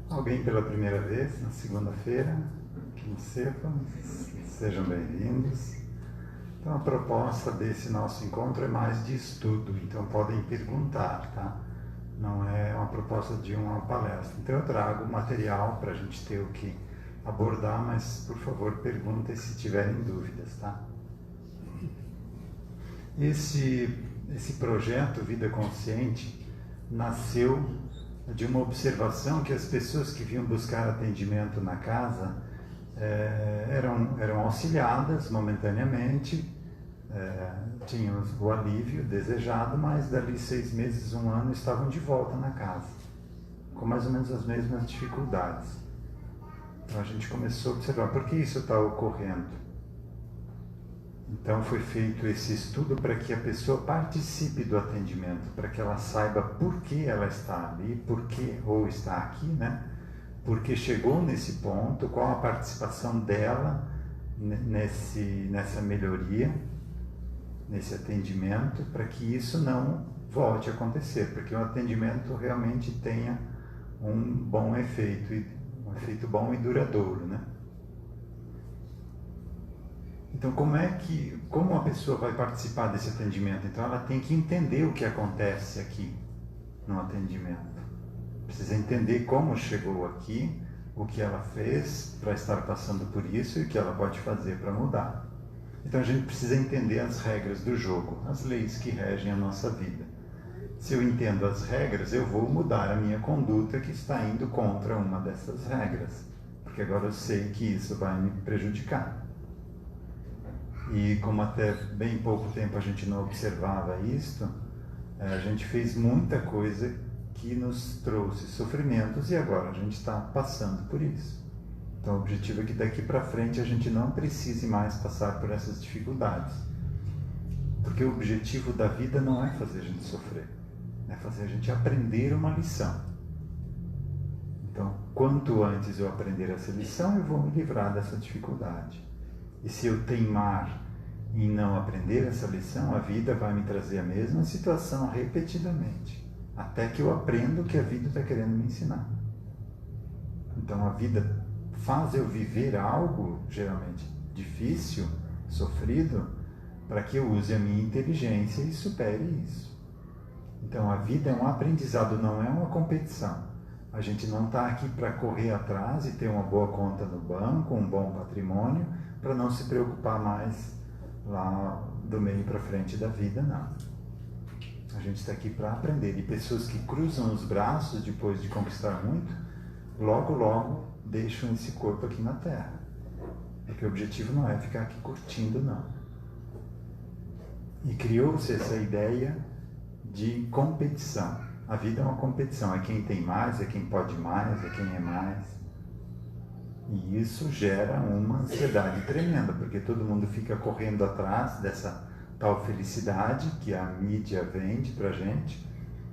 Alguém pela primeira vez, na segunda-feira, aqui no CEPA, sejam bem-vindos. Então a proposta desse nosso encontro é mais de estudo, então podem perguntar, tá? Não é uma proposta de uma palestra. Então eu trago material para a gente ter o que abordar, mas por favor perguntem se tiverem dúvidas, tá? Esse projeto Vida Consciente nasceu de uma observação que as pessoas que vinham buscar atendimento na casa eram auxiliadas momentaneamente, tinham o alívio desejado, mas dali 6 meses, 1 ano, estavam de volta na casa, com mais ou menos as mesmas dificuldades. Então a gente começou a observar por que isso está ocorrendo. Então foi feito esse estudo para que a pessoa participe do atendimento, para que ela saiba por que ela está ali, por que, ou está aqui, né? Porque chegou nesse ponto, qual a participação dela nessa melhoria, nesse atendimento, para que isso não volte a acontecer, porque o atendimento realmente tenha um bom efeito, um efeito bom e duradouro, né? Então, como a pessoa vai participar desse atendimento? Então, ela tem que entender o que acontece aqui no atendimento. Precisa entender como chegou aqui, o que ela fez para estar passando por isso e o que ela pode fazer para mudar. Então, a gente precisa entender as regras do jogo, as leis que regem a nossa vida. Se eu entendo as regras, eu vou mudar a minha conduta que está indo contra uma dessas regras, porque agora eu sei que isso vai me prejudicar. E como até bem pouco tempo a gente não observava isto, a gente fez muita coisa que nos trouxe sofrimentos e agora a gente está passando por isso. Então o objetivo é que daqui para frente a gente não precise mais passar por essas dificuldades. Porque o objetivo da vida não é fazer a gente sofrer, é fazer a gente aprender uma lição. Então, quanto antes eu aprender essa lição, eu vou me livrar dessa dificuldade. E se eu teimar em não aprender essa lição, a vida vai me trazer a mesma situação repetidamente, até que eu aprenda o que a vida está querendo me ensinar. Então a vida faz eu viver algo, geralmente difícil, sofrido, para que eu use a minha inteligência e supere isso. Então a vida é um aprendizado, não é uma competição. A gente não está aqui para correr atrás e ter uma boa conta no banco, um bom patrimônio, para não se preocupar mais lá do meio para frente da vida, não. A gente está aqui para aprender. E pessoas que cruzam os braços depois de conquistar muito, logo, logo deixam esse corpo aqui na Terra. Porque o objetivo não é ficar aqui curtindo, não. E criou-se essa ideia de competição. A vida é uma competição, é quem tem mais, é quem pode mais, é quem é mais. E isso gera uma ansiedade tremenda, porque todo mundo fica correndo atrás dessa tal felicidade que a mídia vende pra gente.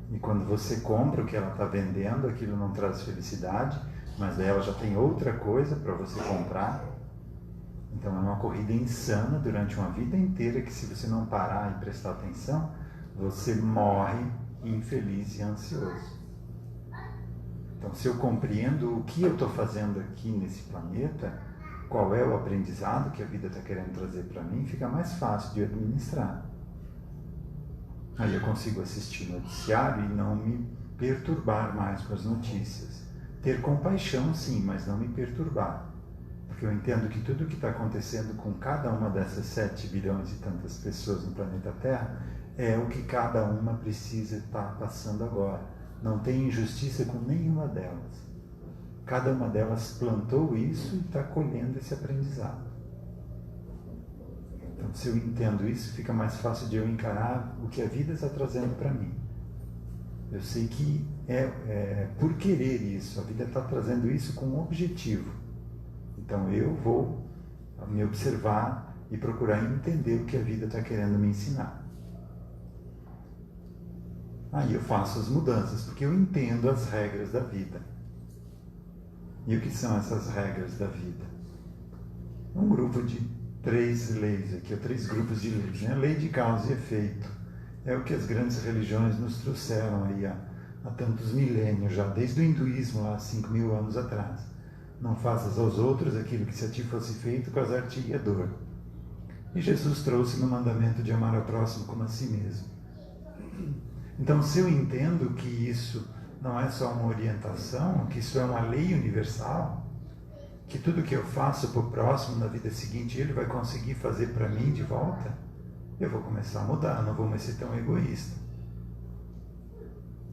E quando você compra o que ela está vendendo, aquilo não traz felicidade, mas ela já tem outra coisa para você comprar. Então é uma corrida insana durante uma vida inteira que, se você não parar e prestar atenção, você morre infeliz e ansioso. Então, se eu compreendo o que eu estou fazendo aqui nesse planeta, qual é o aprendizado que a vida está querendo trazer para mim, fica mais fácil de administrar. Aí eu consigo assistir o noticiário e não me perturbar mais com as notícias. Ter compaixão, sim, mas não me perturbar. Porque eu entendo que tudo o que está acontecendo com cada uma dessas 7 bilhões e tantas pessoas no planeta Terra é o que cada uma precisa estar passando agora. Não tem injustiça com nenhuma delas. Cada uma delas plantou isso e está colhendo esse aprendizado. Então, se eu entendo isso, fica mais fácil de eu encarar o que a vida está trazendo para mim. Eu sei que é por querer isso, a vida está trazendo isso com um objetivo. Então eu vou me observar e procurar entender o que a vida está querendo me ensinar. Aí eu faço as mudanças, porque eu entendo as regras da vida. E o que são essas regras da vida? Um grupo de 3 leis aqui, 3 grupos de leis, né? Lei de causa e efeito. É o que as grandes religiões nos trouxeram aí há há tantos milênios já, desde o hinduísmo, lá 5.000 anos atrás. Não faças aos outros aquilo que se a ti fosse feito, causar-te-ia dor. E Jesus trouxe no mandamento de amar ao próximo como a si mesmo. Então, se eu entendo que isso não é só uma orientação, que isso é uma lei universal, que tudo que eu faço para o próximo na vida seguinte, ele vai conseguir fazer para mim de volta, eu vou começar a mudar, não vou mais ser tão egoísta.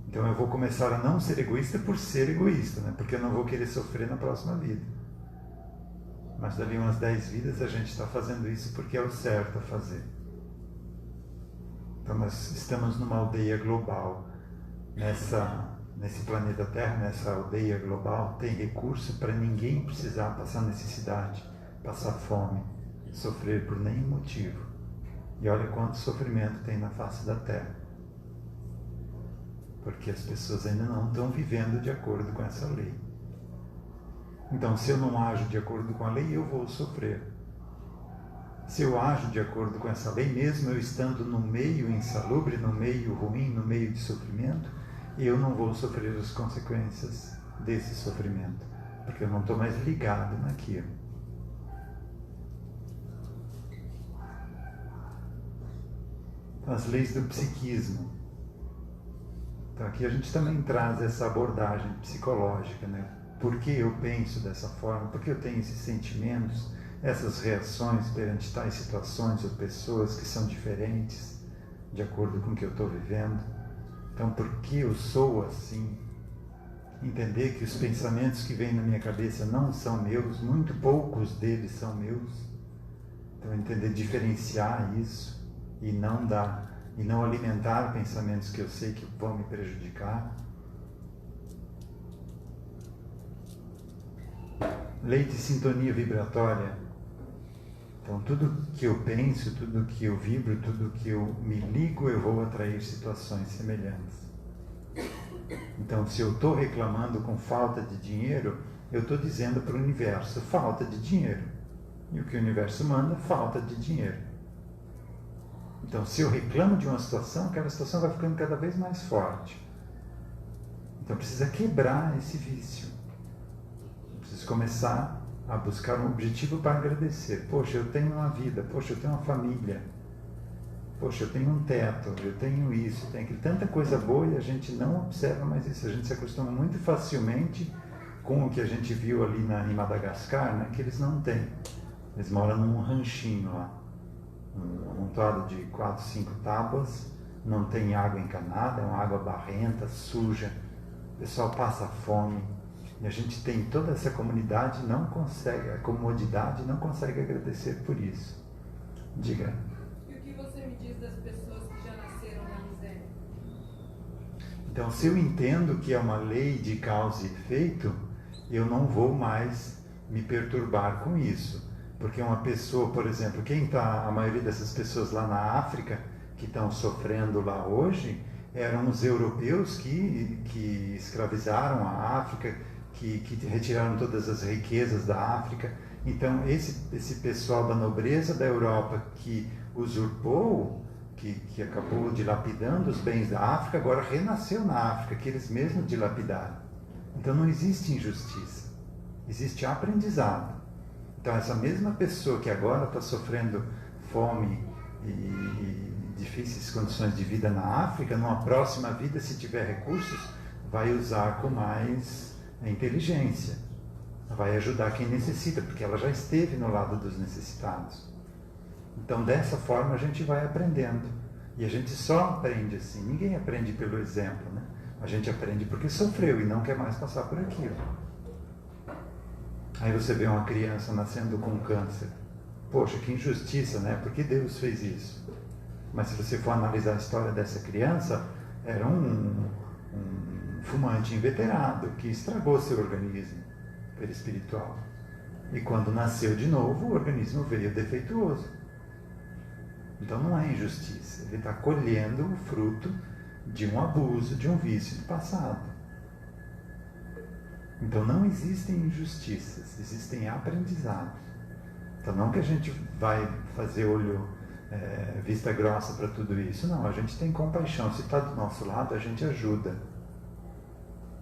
Então eu vou começar a não ser egoísta por ser egoísta, né? Porque eu não vou querer sofrer na próxima vida. Mas dali umas 10 vidas a gente está fazendo isso porque é o certo a fazer. Então nós estamos numa aldeia global. Nesse planeta Terra, nessa aldeia global, tem recurso para ninguém precisar passar necessidade, passar fome, sofrer por nenhum motivo. E olha quanto sofrimento tem na face da Terra. Porque as pessoas ainda não estão vivendo de acordo com essa lei. Então, se eu não ajo de acordo com a lei, eu vou sofrer. Se eu ajo de acordo com essa lei, mesmo eu estando no meio insalubre, no meio ruim, no meio de sofrimento, eu não vou sofrer as consequências desse sofrimento, porque eu não estou mais ligado naquilo. As leis do psiquismo. Então aqui a gente também traz essa abordagem psicológica, né? Por que eu penso dessa forma? Por que eu tenho esses sentimentos, essas reações perante tais situações ou pessoas que são diferentes de acordo com o que eu estou vivendo? Então, por que eu sou assim? Entender que os pensamentos que vêm na minha cabeça não são meus, muito poucos deles são meus. Então, entender, diferenciar isso e não alimentar pensamentos que eu sei que vão me prejudicar. Lei de sintonia vibratória. Então, tudo que eu penso, tudo que eu vibro, tudo que eu me ligo, eu vou atrair situações semelhantes. Então, se eu estou reclamando com falta de dinheiro, eu estou dizendo para o universo, falta de dinheiro. E o que o universo manda, falta de dinheiro. Então, se eu reclamo de uma situação, aquela situação vai ficando cada vez mais forte. Então, precisa quebrar esse vício. Preciso começar a buscar um objetivo para agradecer. Poxa, eu tenho uma vida, poxa, eu tenho uma família, poxa, eu tenho um teto, eu tenho isso, tenho aquilo. Tanta coisa boa e a gente não observa mais isso. A gente se acostuma muito facilmente com o que a gente viu ali em Madagascar, né, que eles não têm. Eles moram num ranchinho lá, um amontoado de 4, 5 tábuas, não tem água encanada, é uma água barrenta, suja, o pessoal passa fome. E a gente tem toda essa comunidade, não consegue, a comodidade não consegue agradecer por isso. Diga. E o que você me diz das pessoas que já nasceram na miséria? Então, se eu entendo que é uma lei de causa e efeito, eu não vou mais me perturbar com isso. Porque uma pessoa, por exemplo, a maioria dessas pessoas lá na África, que estão sofrendo lá hoje, eram os europeus que escravizaram a África, que retiraram todas as riquezas da África. Então, esse pessoal da nobreza da Europa que usurpou, que acabou dilapidando os bens da África, agora renasceu na África, que eles mesmos dilapidaram. Então, não existe injustiça, existe aprendizado. Então, essa mesma pessoa que agora está sofrendo fome e difíceis condições de vida na África, numa próxima vida, se tiver recursos, vai usar com mais inteligência, vai ajudar quem necessita, porque ela já esteve no lado dos necessitados. Então, dessa forma, a gente vai aprendendo. E a gente só aprende assim, ninguém aprende pelo exemplo, né? A gente aprende porque sofreu e não quer mais passar por aquilo. Aí você vê uma criança nascendo com câncer. Poxa, que injustiça, né? Por que Deus fez isso? Mas se você for analisar a história dessa criança, era um fumante inveterado que estragou seu organismo perispiritual. E quando nasceu de novo, o organismo veio defeituoso. Então não é injustiça. Ele está colhendo o fruto de um abuso, de um vício do passado. Então não existem injustiças, existem aprendizados. Então não que a gente vai fazer vista grossa para tudo isso. Não, a gente tem compaixão. Se está do nosso lado, a gente ajuda.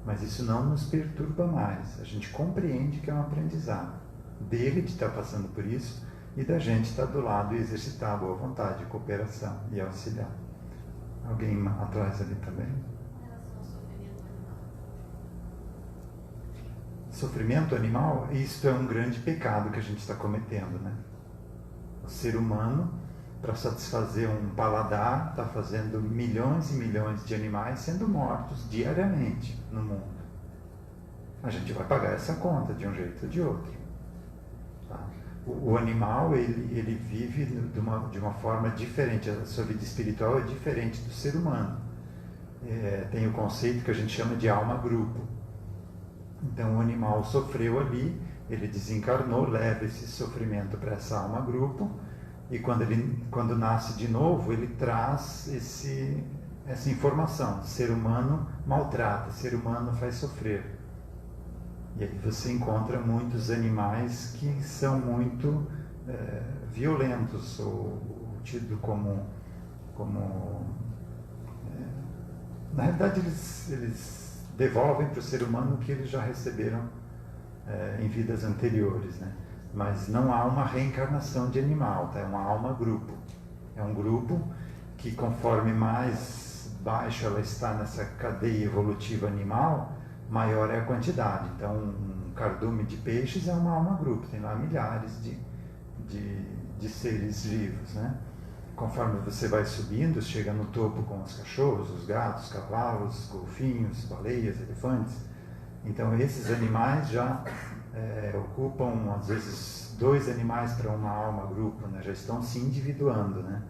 Mas isso não nos perturba mais. A gente compreende que é um aprendizado dele de estar passando por isso e da gente estar do lado e exercitar a boa vontade, cooperação e auxiliar. Alguém atrás ali também? Com relação ao sofrimento animal. Sofrimento animal, isso é um grande pecado que a gente está cometendo, né? O ser humano, para satisfazer um paladar, está fazendo milhões e milhões de animais sendo mortos diariamente no mundo. A gente vai pagar essa conta de um jeito ou de outro. Tá? O animal, ele vive de uma forma diferente, a sua vida espiritual é diferente do ser humano. Tem o conceito que a gente chama de alma-grupo. Então o animal sofreu ali, ele desencarnou, leva esse sofrimento para essa alma-grupo, e quando nasce de novo, ele traz essa informação. Ser humano maltrata, ser humano faz sofrer. E aí você encontra muitos animais que são muito violentos, ou tidos como na realidade eles devolvem para o ser humano o que eles já receberam em vidas anteriores, né? Mas não há uma reencarnação de animal, tá? É uma alma-grupo. É um grupo que, conforme mais baixo ela está nessa cadeia evolutiva animal, maior é a quantidade. Então, um cardume de peixes é uma alma-grupo, tem lá milhares de seres vivos, né? Conforme você vai subindo, chega no topo com os cachorros, os gatos, cavalos, golfinhos, baleias, elefantes. Então, esses animais já ocupam, às vezes, 2 animais para uma alma-grupo, né? Já estão se individuando, né?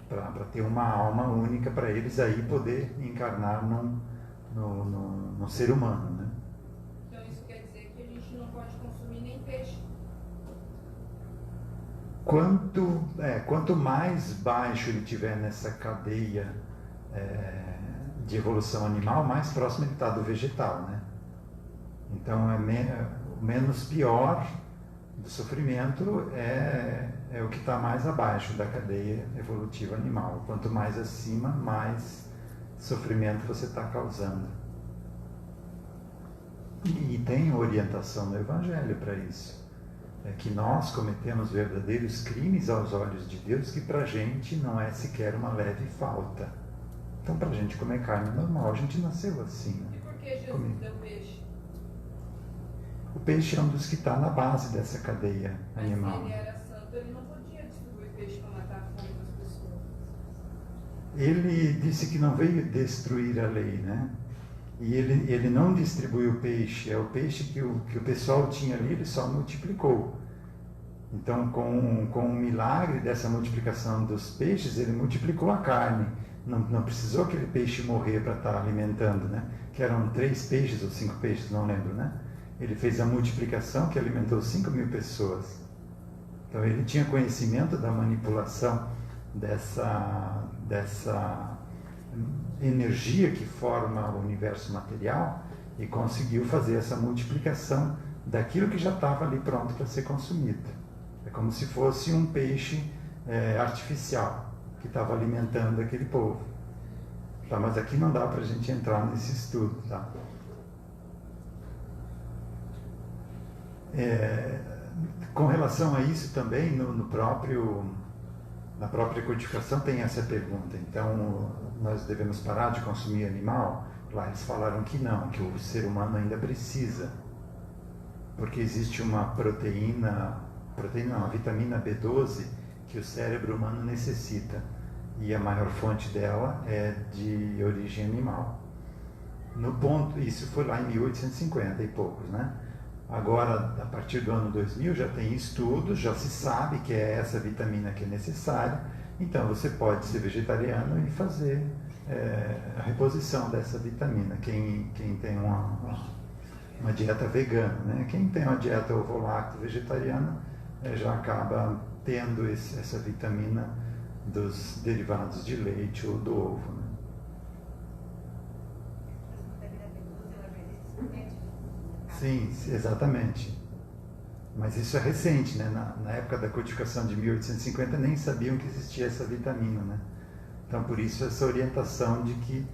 Para ter uma alma única para eles aí poder encarnar num ser humano, né? Então isso quer dizer que a gente não pode consumir nem peixe. Quanto mais baixo ele estiver nessa cadeia de evolução animal, mais próximo ele está do vegetal, né? Então o menos pior do sofrimento é o que está mais abaixo da cadeia evolutiva animal. Quanto mais acima, mais sofrimento você está causando. E tem orientação no Evangelho para isso. É que nós cometemos verdadeiros crimes aos olhos de Deus que para a gente não é sequer uma leve falta. Então, para a gente comer carne normal, a gente nasceu assim. E por que Jesus deu peixe? O peixe é um dos que está na base dessa cadeia animal. Mas se ele era santo, ele não podia distribuir peixe para matar a fome das pessoas. Ele disse que não veio destruir a lei, né? E ele não distribuiu o peixe, é o peixe que o pessoal tinha ali, ele só multiplicou. Então, com o milagre dessa multiplicação dos peixes, ele multiplicou a carne. Não precisou aquele peixe morrer para estar alimentando, né? Que eram 3 peixes ou 5 peixes, não lembro, né? Ele fez a multiplicação que alimentou 5.000 pessoas. Então, ele tinha conhecimento da manipulação dessa energia que forma o universo material e conseguiu fazer essa multiplicação daquilo que já estava ali pronto para ser consumido. É como se fosse um peixe artificial que estava alimentando aquele povo. Tá, mas aqui não dá para a gente entrar nesse estudo, tá? Com relação a isso também, na própria codificação tem essa pergunta. Então, nós devemos parar de consumir animal? Lá eles falaram que não, que o ser humano ainda precisa. Porque existe uma a vitamina B12 que o cérebro humano necessita. E a maior fonte dela é de origem animal. Isso foi lá em 1850 e poucos, né? Agora, a partir do ano 2000, já tem estudos, já se sabe que é essa vitamina que é necessária. Então, você pode ser vegetariano e fazer a reposição dessa vitamina. Quem tem uma dieta vegana, né? Quem tem uma dieta ovo-lacto vegetariana já acaba tendo essa vitamina dos derivados de leite ou do ovo, né? Sim, exatamente. Mas isso é recente, né? Na época da codificação de 1850 nem sabiam que existia essa vitamina, né? Então, por isso essa orientação de que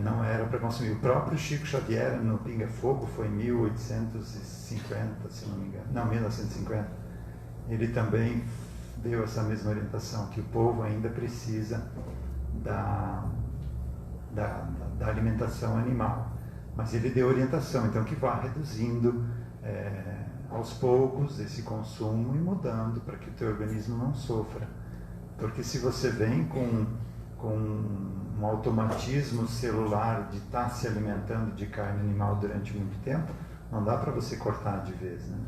não era para consumir. O próprio Chico Xavier, no Pinga Fogo, foi em 1850, se não me engano, não, 1950, ele também deu essa mesma orientação, que o povo ainda precisa da alimentação animal. Mas ele deu orientação, então, que vá reduzindo aos poucos esse consumo e mudando para que o teu organismo não sofra. Porque se você vem com um automatismo celular de estar se alimentando de carne animal durante muito tempo, não dá para você cortar de vez, né?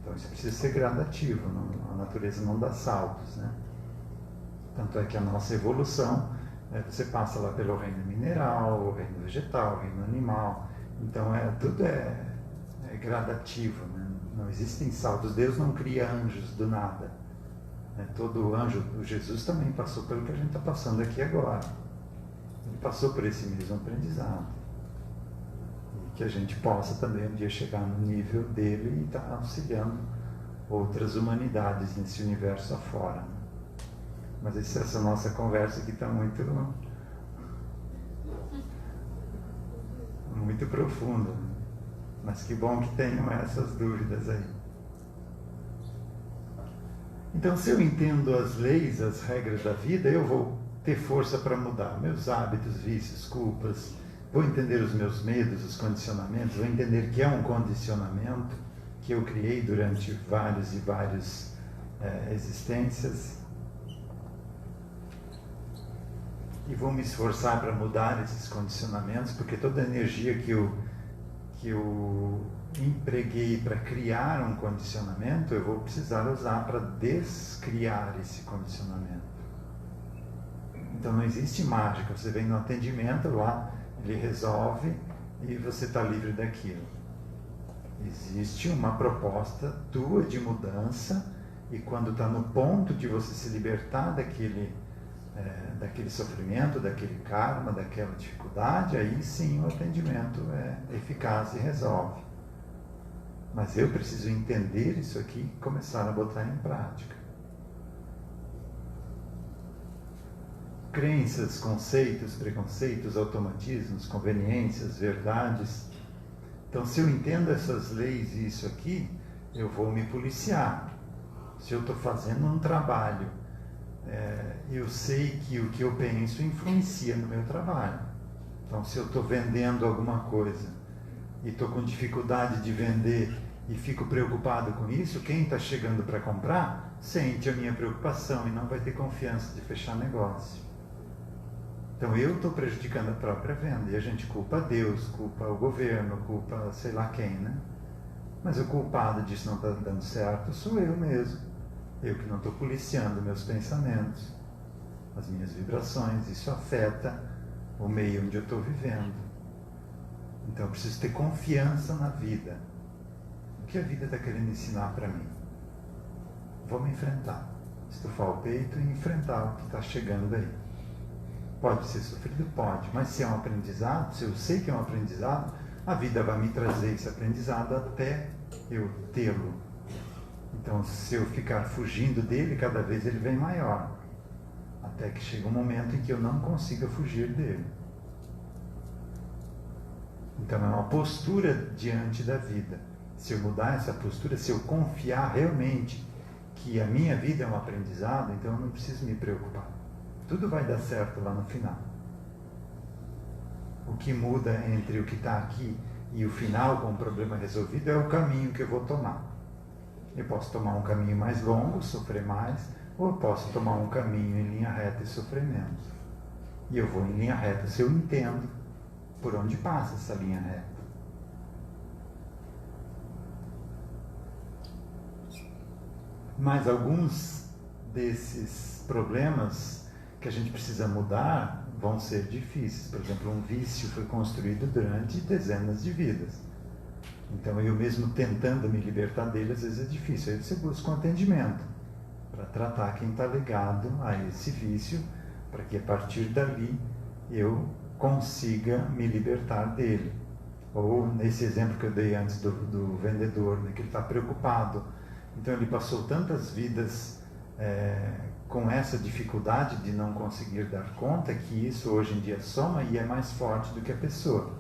Então isso precisa ser gradativo, a natureza não dá saltos, né? Tanto é que a nossa evolução, você passa lá pelo reino mineral, o reino vegetal, o reino animal, então tudo é gradativo, né? Não existem saltos, Deus não cria anjos do nada. Todo anjo, o Jesus também passou pelo que a gente está passando aqui agora. Ele passou por esse mesmo aprendizado. E que a gente possa também um dia chegar no nível dele e estar auxiliando outras humanidades nesse universo afora. Né? Mas essa nossa conversa aqui está muito profunda. Né? Mas que bom que tenham essas dúvidas aí. Então, se eu entendo as leis, as regras da vida, eu vou ter força para mudar meus hábitos, vícios, culpas, vou entender os meus medos, os condicionamentos, vou entender que é um condicionamento que eu criei durante várias e várias existências, e vou me esforçar para mudar esses condicionamentos, porque toda a energia que eu empreguei para criar um condicionamento, eu vou precisar usar para descriar esse condicionamento. Então não existe mágica, você vem no atendimento lá, ele resolve e você está livre daquilo. Existe uma proposta tua de mudança, e quando está no ponto de você se libertar daquele sofrimento, daquele karma, daquela dificuldade, aí sim o atendimento é eficaz e resolve. Mas eu preciso entender isso aqui e começar a botar em prática. Crenças, conceitos, preconceitos, automatismos, conveniências, verdades. Então, se eu entendo essas leis e isso aqui, eu vou me policiar. Se eu estou fazendo um trabalho, eu sei que o que eu penso influencia no meu trabalho. Então, se eu estou vendendo alguma coisa e estou com dificuldade de vender e fico preocupado com isso, quem está chegando para comprar sente a minha preocupação e não vai ter confiança de fechar negócio. Então eu estou prejudicando a própria venda, e a gente culpa Deus, culpa o governo, culpa sei lá quem, né? Mas o culpado disso não está dando certo sou eu mesmo. Eu que não estou policiando meus pensamentos, as minhas vibrações, isso afeta o meio onde eu estou vivendo. Então eu preciso ter confiança na vida. O que a vida está querendo ensinar para mim? Vou me enfrentar. Estufar o peito e enfrentar o que está chegando aí. Pode ser sofrido? Pode. Mas se é um aprendizado, se eu sei que é um aprendizado, a vida vai me trazer esse aprendizado até eu tê-lo. Então, se eu ficar fugindo dele, cada vez ele vem maior. Até que chega um momento em que eu não consiga fugir dele. Então é uma postura diante da vida. Se eu mudar essa postura, se eu confiar realmente que a minha vida é um aprendizado, então eu não preciso me preocupar. Tudo vai dar certo lá no final. O que muda entre o que está aqui e o final com o problema resolvido é o caminho que eu vou tomar. Eu posso tomar um caminho mais longo, sofrer mais, ou eu posso tomar um caminho em linha reta e sofrer menos. E eu vou em linha reta se eu entendo por onde passa essa linha reta. Mas alguns desses problemas que a gente precisa mudar vão ser difíceis. Por exemplo, um vício foi construído durante dezenas de vidas. Então, eu mesmo tentando me libertar dele, às vezes é difícil. Aí você busca um atendimento para tratar quem está ligado a esse vício, para que a partir dali eu consiga me libertar dele. Ou nesse exemplo que eu dei antes do vendedor, né, que ele está preocupado. Então ele passou tantas vidas com essa dificuldade de não conseguir dar conta que isso hoje em dia soma e é mais forte do que a pessoa.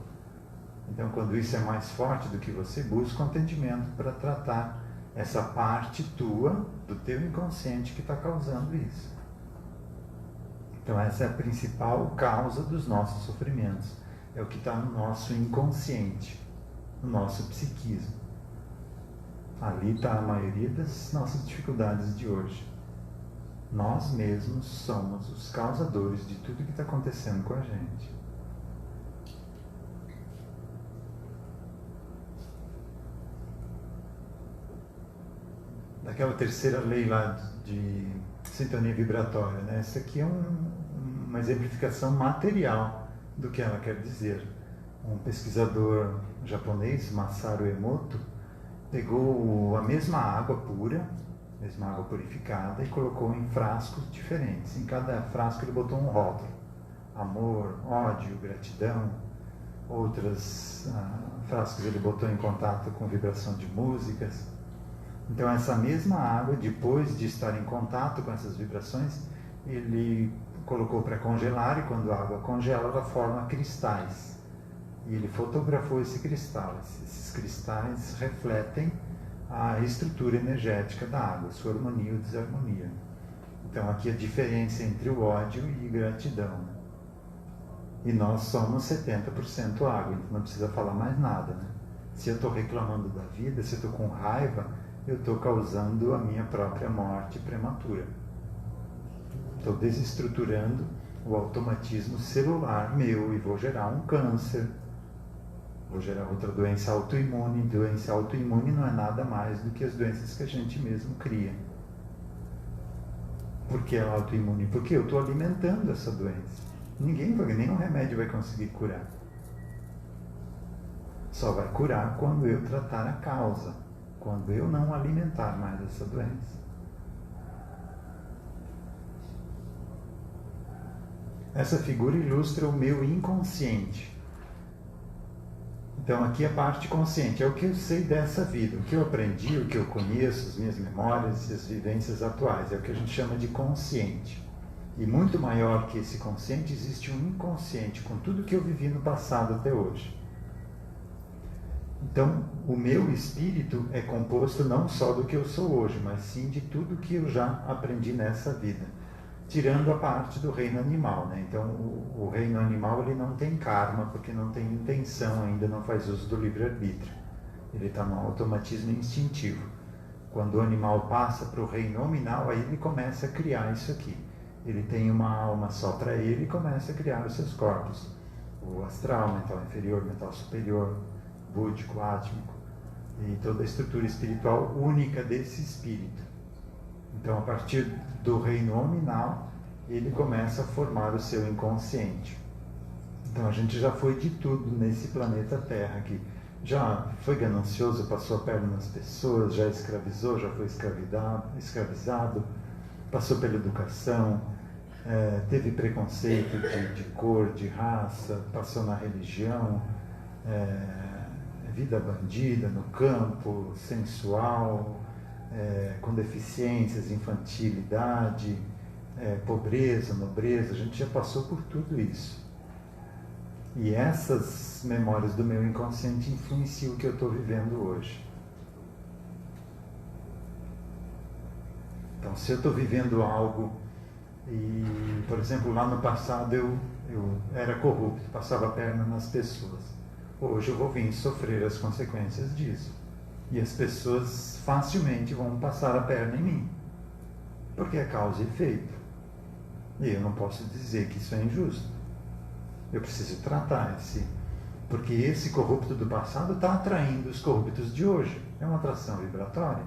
Então, quando isso é mais forte do que você, busca um entendimento para tratar essa parte tua, do teu inconsciente que está causando isso. Então, essa é a principal causa dos nossos sofrimentos. É o que está no nosso inconsciente, no nosso psiquismo. Ali está a maioria das nossas dificuldades de hoje. Nós mesmos somos os causadores de tudo que está acontecendo com a gente. Daquela terceira lei lá de sintonia vibratória, né? Essa aqui é uma exemplificação material do que ela quer dizer. Um pesquisador japonês, Masaru Emoto, pegou a mesma água pura, mesma água purificada, e colocou em frascos diferentes. Em cada frasco ele botou um rótulo: amor, ódio, gratidão. Outros frascos ele botou em contato com vibração de músicas. Então, essa mesma água, depois de estar em contato com essas vibrações, ele colocou para congelar, e quando a água congela, ela forma cristais. E ele fotografou esse cristal. Esses cristais refletem a estrutura energética da água, sua harmonia ou desarmonia. Então, aqui a diferença entre o ódio e gratidão. E nós somos 70% água, então não precisa falar mais nada, né? Se eu estou reclamando da vida, se eu estou com raiva, eu estou causando a minha própria morte prematura. Estou desestruturando o automatismo celular meu e vou gerar um câncer, vou gerar outra doença autoimune. Doença autoimune não é nada mais do que as doenças que a gente mesmo cria. Por que é autoimune? Porque eu estou alimentando essa doença. Nenhum remédio vai conseguir curar. Só vai curar quando eu tratar a causa, quando eu não alimentar mais essa doença. Essa figura ilustra o meu inconsciente. Então, aqui a parte consciente é o que eu sei dessa vida, o que eu aprendi, o que eu conheço, as minhas memórias e as vivências atuais. É o que a gente chama de consciente. E muito maior que esse consciente, existe um inconsciente, com tudo que eu vivi no passado até hoje. Então, o meu espírito é composto não só do que eu sou hoje, mas sim de tudo que eu já aprendi nessa vida, tirando a parte do reino animal, né? Então, o reino animal ele não tem karma, porque não tem intenção ainda, não faz uso do livre-arbítrio. Ele está no automatismo instintivo. Quando o animal passa para o reino nominal, aí ele começa a criar isso aqui. Ele tem uma alma só para ele e começa a criar os seus corpos. O astral, mental inferior, mental superior, búdico, átmico, e toda a estrutura espiritual única desse espírito. Então, a partir do reino nominal, ele começa a formar o seu inconsciente. Então, a gente já foi de tudo nesse planeta Terra aqui. Já foi ganancioso, passou a perna nas pessoas, já escravizou, já foi escravizado, passou pela educação, teve preconceito de cor, de raça, passou na religião, vida bandida no campo, sensual, com deficiências, infantilidade, pobreza, nobreza. A gente já passou por tudo isso. E essas memórias do meu inconsciente influenciam o que eu estou vivendo hoje. Então, se eu estou vivendo algo e, por exemplo, lá no passado eu era corrupto, passava a perna nas pessoas. Hoje eu vou vir sofrer as consequências disso. E as pessoas facilmente vão passar a perna em mim. Porque é causa e efeito. E eu não posso dizer que isso é injusto. Eu preciso tratar porque esse corrupto do passado está atraindo os corruptos de hoje. É uma atração vibratória.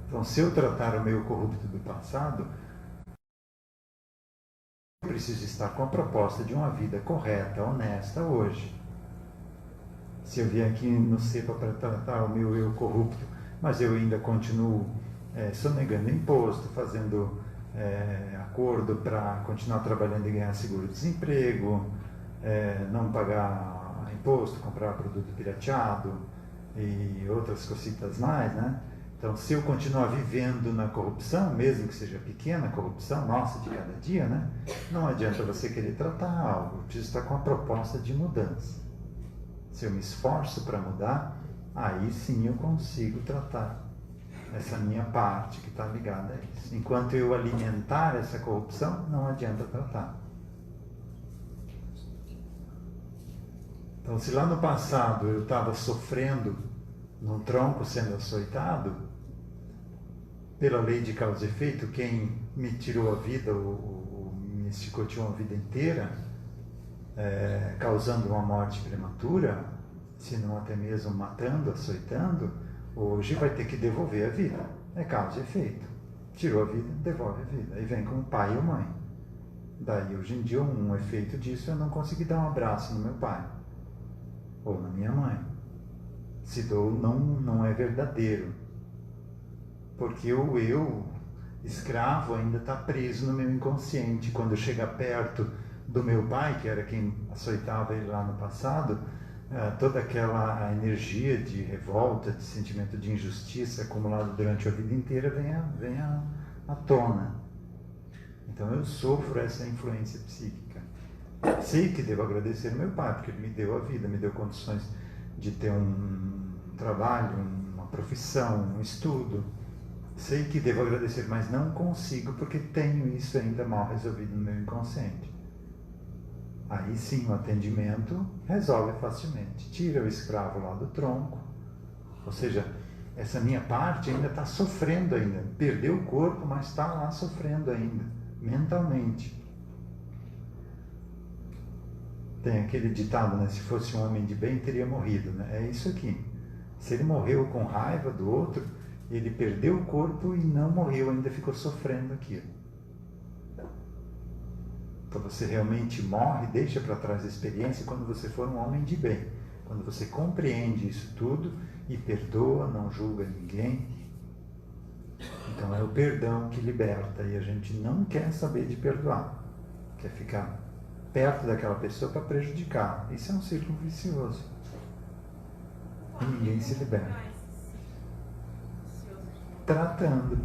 Então, se eu tratar o meu corrupto do passado, eu preciso estar com a proposta de uma vida correta, honesta hoje. Se eu vier aqui no CEPA para tratar o meu eu corrupto, mas eu ainda continuo sonegando imposto, fazendo acordo para continuar trabalhando e ganhar seguro-desemprego, não pagar imposto, comprar produto pirateado e outras cositas mais, né? Então, se eu continuar vivendo na corrupção, mesmo que seja pequena a corrupção, nossa, de cada dia, né? Não adianta você querer tratar algo, eu preciso estar com a proposta de mudança. Se eu me esforço para mudar, aí sim eu consigo tratar essa minha parte que está ligada a isso. Enquanto eu alimentar essa corrupção, não adianta tratar. Então, se lá no passado eu estava sofrendo num tronco sendo açoitado, pela lei de causa e efeito, quem me tirou a vida, ou me chicoteou a vida inteira, causando uma morte prematura, se não até mesmo matando, açoitando, hoje vai ter que devolver a vida. É causa e efeito. Tirou a vida, devolve a vida. Aí vem com o pai ou mãe. Daí, hoje em dia, um efeito disso é eu não conseguir dar um abraço no meu pai ou na minha mãe. Se dou, não é verdadeiro. Porque o eu, escravo, ainda está preso no meu inconsciente. Quando eu chegar perto do meu pai, que era quem açoitava ele lá no passado, toda aquela energia de revolta, de sentimento de injustiça acumulado durante a vida inteira vem à tona. Então eu sofro essa influência psíquica. Sei que devo agradecer ao meu pai, porque ele me deu a vida, me deu condições de ter um trabalho, uma profissão, um estudo. Sei que devo agradecer, mas não consigo porque tenho isso ainda mal resolvido no meu inconsciente. Aí sim o atendimento resolve facilmente. Tira o escravo lá do tronco. Ou seja, essa minha parte ainda está sofrendo ainda. Perdeu o corpo, mas está lá sofrendo ainda, mentalmente. Tem aquele ditado, né? Se fosse um homem de bem, teria morrido, né? É isso aqui. Se ele morreu com raiva do outro, ele perdeu o corpo e não morreu, ainda ficou sofrendo aquilo. Então você realmente morre, deixa para trás a experiência quando você for um homem de bem. Quando você compreende isso tudo e perdoa, não julga ninguém. Então é o perdão que liberta e a gente não quer saber de perdoar. Quer ficar perto daquela pessoa para prejudicar. Isso é um círculo vicioso. E ninguém se liberta. Tratando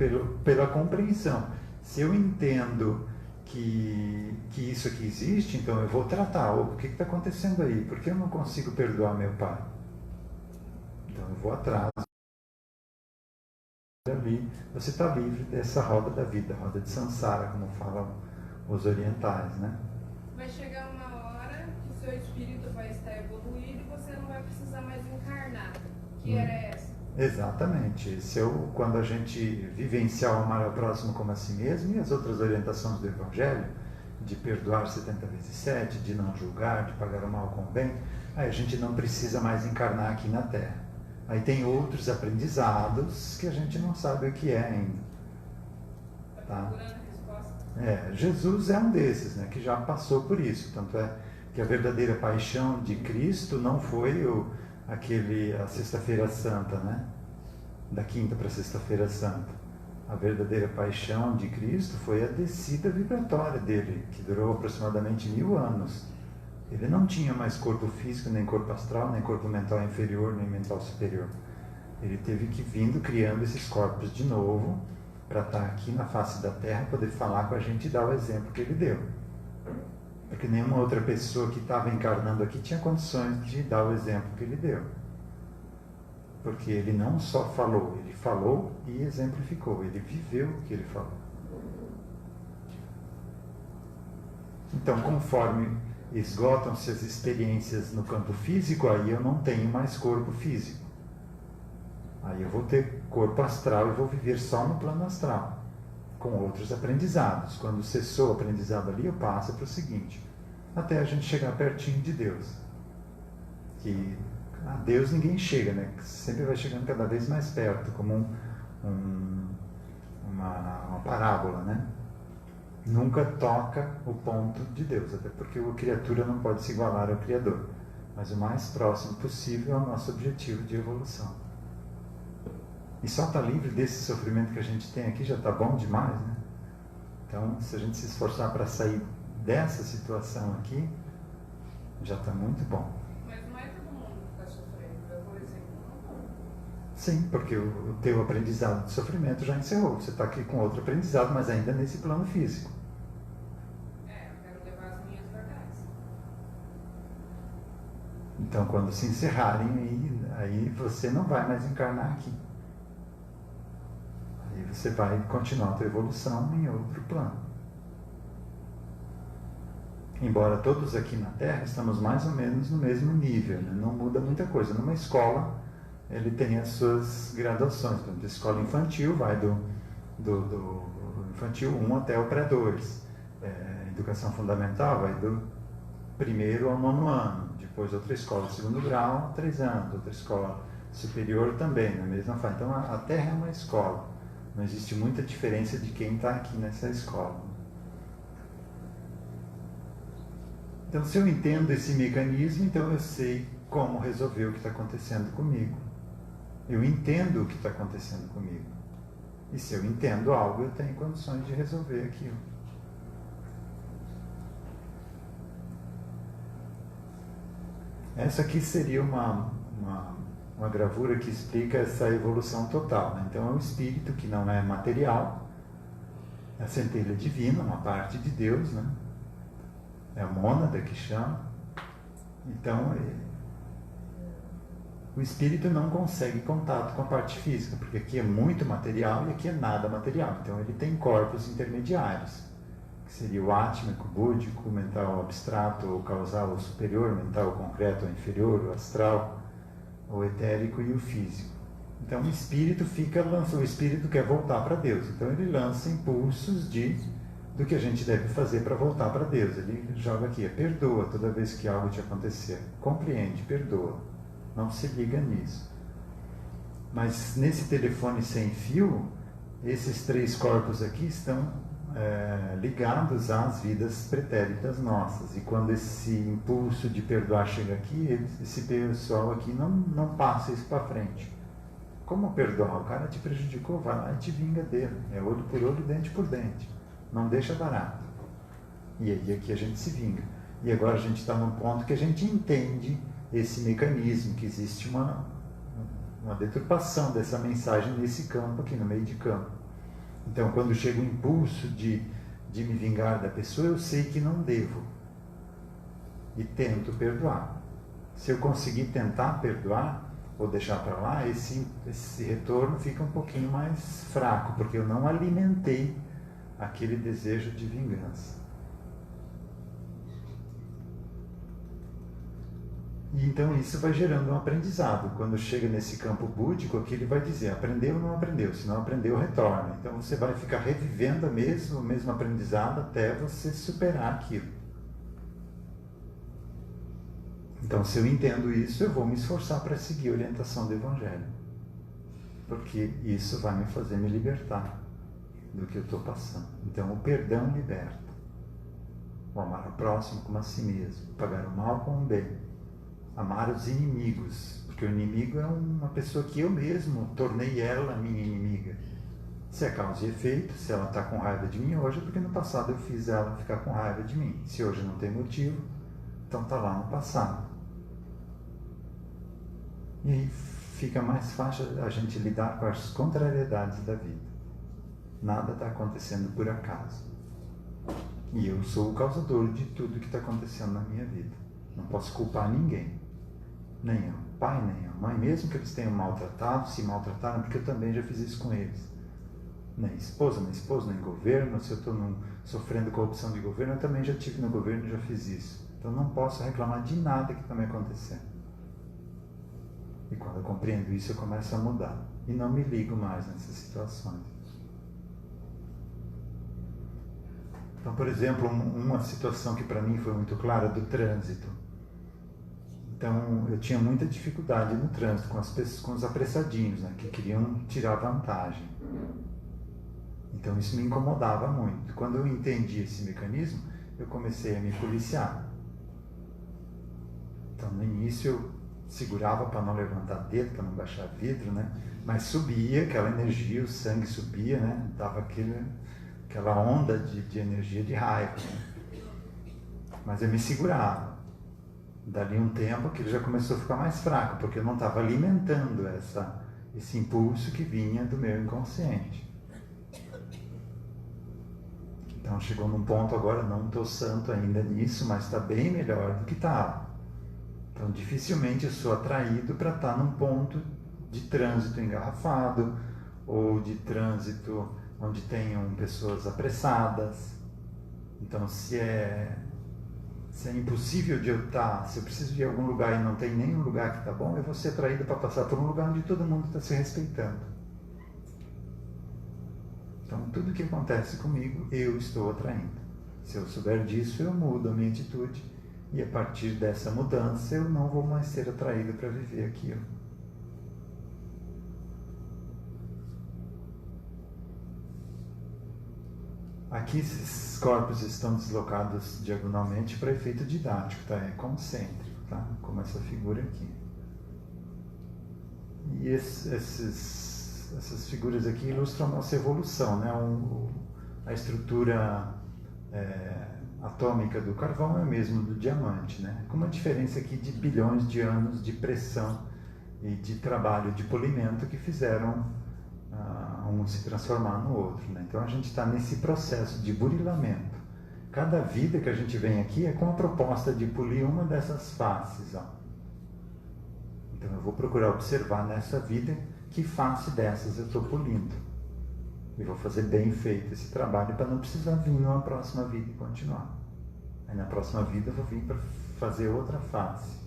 pela compreensão. Se eu entendo que isso aqui existe, então eu vou tratar. O que está acontecendo aí? Por que eu não consigo perdoar meu pai? Então eu vou atrás. Ali, você está livre dessa roda da vida, roda de samsara, como falam os orientais, né? Vai chegar uma hora que seu espírito vai estar evoluído e você não vai precisar mais encarnar. Que era essa? Exatamente. Quando a gente vivenciar o amar ao próximo como a si mesmo e as outras orientações do Evangelho, de perdoar 70 vezes 7, de não julgar, de pagar o mal com o bem, aí a gente não precisa mais encarnar aqui na Terra. Aí tem outros aprendizados que a gente não sabe o que é ainda. Tá? Jesus é um desses, né, que já passou por isso. Tanto é que a verdadeira paixão de Cristo não foi a Sexta-feira Santa, né? Da quinta para a Sexta-feira Santa. A verdadeira paixão de Cristo foi a descida vibratória dele, que durou aproximadamente 1000 anos. Ele não tinha mais corpo físico, nem corpo astral, nem corpo mental inferior, nem mental superior. Ele teve que vindo criando esses corpos de novo para estar aqui na face da Terra, poder falar com a gente e dar o exemplo que ele deu. Porque nenhuma outra pessoa que estava encarnando aqui tinha condições de dar o exemplo que ele deu. Porque ele não só falou, ele falou e exemplificou, ele viveu o que ele falou. Então, conforme esgotam-se as experiências no campo físico, aí eu não tenho mais corpo físico. Aí eu vou ter corpo astral e vou viver só no plano astral, com outros aprendizados. Quando cessou o aprendizado ali, eu passo para o seguinte, até a gente chegar pertinho de Deus. Que a Deus ninguém chega, né? Sempre vai chegando cada vez mais perto, como uma parábola, né? Nunca toca o ponto de Deus, até porque a criatura não pode se igualar ao Criador. Mas o mais próximo possível é o nosso objetivo de evolução. E só estar livre desse sofrimento que a gente tem aqui já está bom demais, né? Então, se a gente se esforçar para sair dessa situação aqui, já está muito bom. Mas não é todo mundo que está sofrendo, por exemplo, não. Sim, porque o teu aprendizado de sofrimento já encerrou. Você está aqui com outro aprendizado, mas ainda nesse plano físico. Eu quero levar as minhas verdades. Então, quando se encerrarem, aí você não vai mais encarnar aqui. Aí você vai continuar a tua evolução em outro plano. Embora todos aqui na Terra estamos mais ou menos no mesmo nível, né? Não muda muita coisa. Numa escola, ele tem as suas graduações. Por exemplo, a escola infantil vai do infantil 1 até o pré-2. Educação fundamental vai do 1º ao 9º ano. Depois outra escola de 2º grau, 3 anos. Outra escola superior também, na mesma faixa. Então a Terra é uma escola. Não existe muita diferença de quem está aqui nessa escola. Então, se eu entendo esse mecanismo, então eu sei como resolver o que está acontecendo comigo. Eu entendo o que está acontecendo comigo. E se eu entendo algo, eu tenho condições de resolver aquilo. Essa aqui seria uma gravura que explica essa evolução total, né? Então, é um espírito que não é material, é a centelha divina, uma parte de Deus, né? É a mônada que chama. Então, o espírito não consegue contato com a parte física, porque aqui é muito material e aqui é nada material. Então, ele tem corpos intermediários, que seria o átmico, búdico, o mental abstrato, o causal, o superior, o mental, o concreto, o inferior, o astral, o etérico e o físico. Então, o espírito o espírito quer voltar para Deus. Então, ele lança impulsos do que a gente deve fazer para voltar para Deus. Ele joga aqui, perdoa toda vez que algo te acontecer. Compreende, perdoa. Não se liga nisso. Mas nesse telefone sem fio, esses 3 corpos aqui estão ligados às vidas pretéritas nossas. E quando esse impulso de perdoar chega aqui, esse pessoal aqui não passa isso para frente. Como perdoar? O cara te prejudicou, vai lá e te vinga dele. É olho por olho, dente por dente. Não deixa barato. E aí aqui a gente se vinga. E agora a gente está num ponto que a gente entende esse mecanismo, que existe uma deturpação dessa mensagem nesse campo aqui, no meio de campo. Então, quando chega o impulso de me vingar da pessoa, eu sei que não devo. E tento perdoar. Se eu conseguir tentar perdoar, ou deixar para lá, esse retorno fica um pouquinho mais fraco, porque eu não alimentei aquele desejo de vingança. E então isso vai gerando um aprendizado. Quando chega nesse campo búdico, aqui ele vai dizer, aprendeu ou não aprendeu? Se não aprendeu, retorna. Então você vai ficar revivendo o mesmo aprendizado até você superar aquilo. Então, se eu entendo isso, eu vou me esforçar para seguir a orientação do Evangelho. Porque isso vai me fazer me libertar do que eu estou passando. Então, o perdão liberta. O amar ao próximo como a si mesmo. Pagar o mal com o bem. Amar os inimigos. Porque o inimigo é uma pessoa que eu mesmo tornei ela minha inimiga. Se é causa e efeito, se ela está com raiva de mim hoje, é porque no passado eu fiz ela ficar com raiva de mim. Se hoje não tem motivo, então está lá no passado. E aí fica mais fácil a gente lidar com as contrariedades da vida. Nada está acontecendo por acaso. E eu sou o causador de tudo que está acontecendo na minha vida. Não posso culpar ninguém. Nem o pai, nem a mãe. Mesmo que eles tenham maltratado, se maltrataram, porque eu também já fiz isso com eles. Nem esposa, nem governo. Se eu estou sofrendo corrupção de governo, eu também já estive no governo e já fiz isso. Então não posso reclamar de nada que está me acontecendo. E quando eu compreendo isso, eu começo a mudar. E não me ligo mais nessas situações. Então, por exemplo, uma situação que para mim foi muito clara do trânsito. Então, eu tinha muita dificuldade no trânsito com os apressadinhos, né, que queriam tirar vantagem. Então, isso me incomodava muito. Quando eu entendi esse mecanismo, eu comecei a me policiar. Então, no início, eu segurava para não levantar dedo, para não baixar vidro, né? Mas subia aquela energia, o sangue subia, né? Dava aquela onda de energia de raiva, né? Mas eu me segurava. Dali um tempo aquilo já começou a ficar mais fraco, porque eu não estava alimentando esse impulso que vinha do meu inconsciente. Então chegou num ponto agora, não estou santo ainda nisso, mas está bem melhor do que estava. Então dificilmente eu sou atraído para estar num ponto de trânsito engarrafado, ou de trânsito onde tenham pessoas apressadas. Então se é impossível de eu estar, se eu preciso de algum lugar e não tem nenhum lugar que está bom, eu vou ser atraído para passar por um lugar onde todo mundo está se respeitando. Então tudo que acontece comigo, eu estou atraindo. Se eu souber disso, eu mudo a minha atitude e a partir dessa mudança eu não vou mais ser atraído para viver aquilo. Aqui esses corpos estão deslocados diagonalmente para efeito didático, tá? É concêntrico, tá? Como essa figura aqui. E essas figuras aqui ilustram a nossa evolução, né? A estrutura atômica do carvão é a mesma do diamante, né? Com uma diferença aqui de bilhões de anos de pressão e de trabalho de polimento que fizeram um se transformar no outro, né? Então a gente está nesse processo de burilamento. Cada vida que a gente vem aqui é com a proposta de polir uma dessas faces, ó. Então eu vou procurar observar nessa vida que face dessas eu estou polindo. E vou fazer bem feito esse trabalho para não precisar vir numa próxima vida e continuar. Aí na próxima vida eu vou vir para fazer outra face.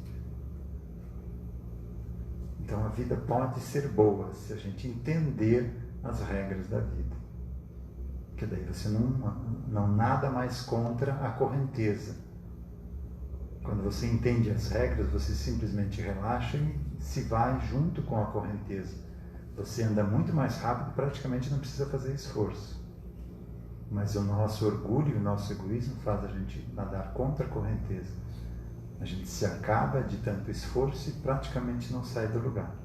Então a vida pode ser boa se a gente entender as regras da vida. Porque daí você não nada mais contra a correnteza. Quando você entende as regras, você simplesmente relaxa e se vai junto com a correnteza. Você anda muito mais rápido, praticamente não precisa fazer esforço. Mas o nosso orgulho, o nosso egoísmo faz a gente nadar contra a correnteza. A gente se acaba de tanto esforço e praticamente não sai do lugar.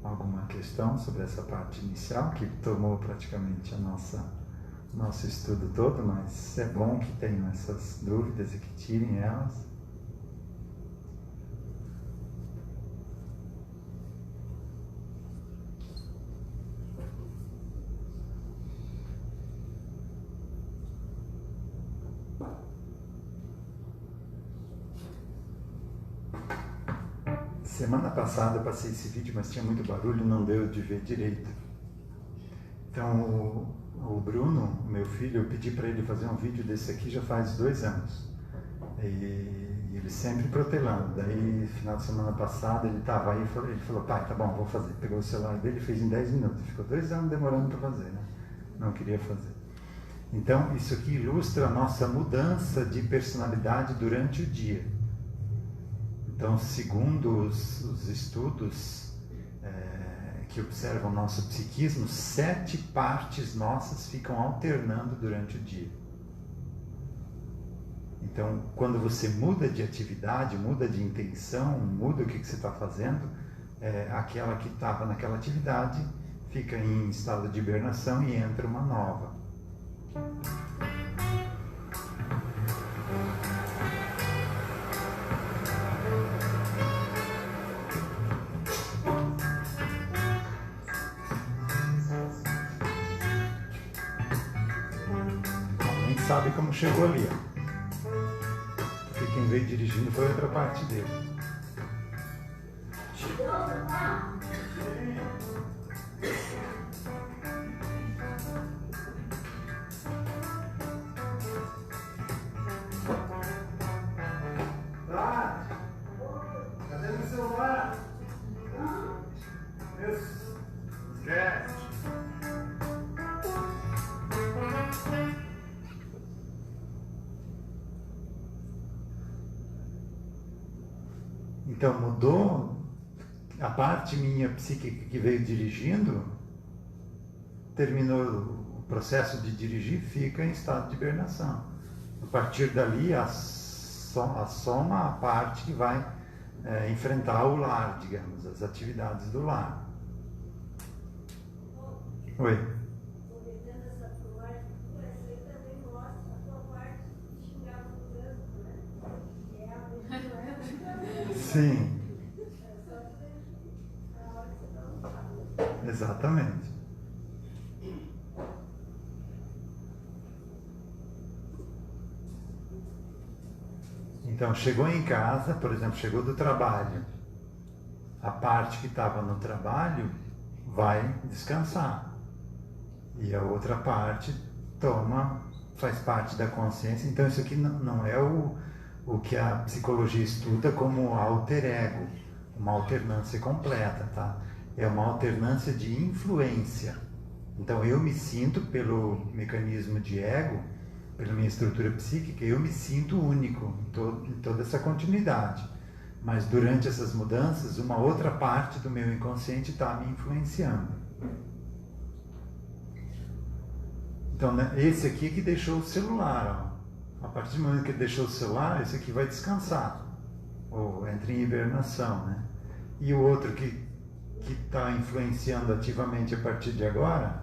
Alguma questão sobre essa parte inicial que tomou praticamente nosso estudo todo, mas é bom que tenham essas dúvidas e que tirem elas. Semana passada eu passei esse vídeo, mas tinha muito barulho, não deu de ver direito. Então o Bruno, meu filho, eu pedi para ele fazer um vídeo desse aqui já faz 2 anos. E ele sempre protelando. Daí, final de semana passada, ele estava aí e ele falou, pai, tá bom, vou fazer. Pegou o celular dele e fez em 10 minutos. Ficou 2 anos demorando para fazer, né? Não queria fazer. Então, isso aqui ilustra a nossa mudança de personalidade durante o dia. Então, segundo os estudos que observam nosso psiquismo, 7 partes nossas ficam alternando durante o dia. Então, quando você muda de atividade, muda de intenção, muda o que você está fazendo, aquela que estava naquela atividade fica em estado de hibernação e entra uma nova. Sabe como chegou ali, ó. Porque quem veio dirigindo foi outra parte dele. Cadê meu celular? Esquece. Então mudou a parte minha psíquica que veio dirigindo, terminou o processo de dirigir, fica em estado de hibernação. A partir dali, soma a parte que vai enfrentar o lar, digamos, as atividades do lar. Oi. Sim. Exatamente. Então, chegou em casa, por exemplo, chegou do trabalho. A parte que estava no trabalho vai descansar. E a outra parte faz parte da consciência. Então, isso aqui não é o que a psicologia estuda como alter ego, uma alternância completa, tá? É uma alternância de influência. Então, eu me sinto, pelo mecanismo de ego, pela minha estrutura psíquica, eu me sinto único em toda essa continuidade. Mas durante essas mudanças, uma outra parte do meu inconsciente está me influenciando. Então, né, esse aqui que deixou o celular, ó. A partir do momento que ele deixou o celular, esse aqui vai descansar, ou entra em hibernação, né? E o outro que está influenciando ativamente a partir de agora,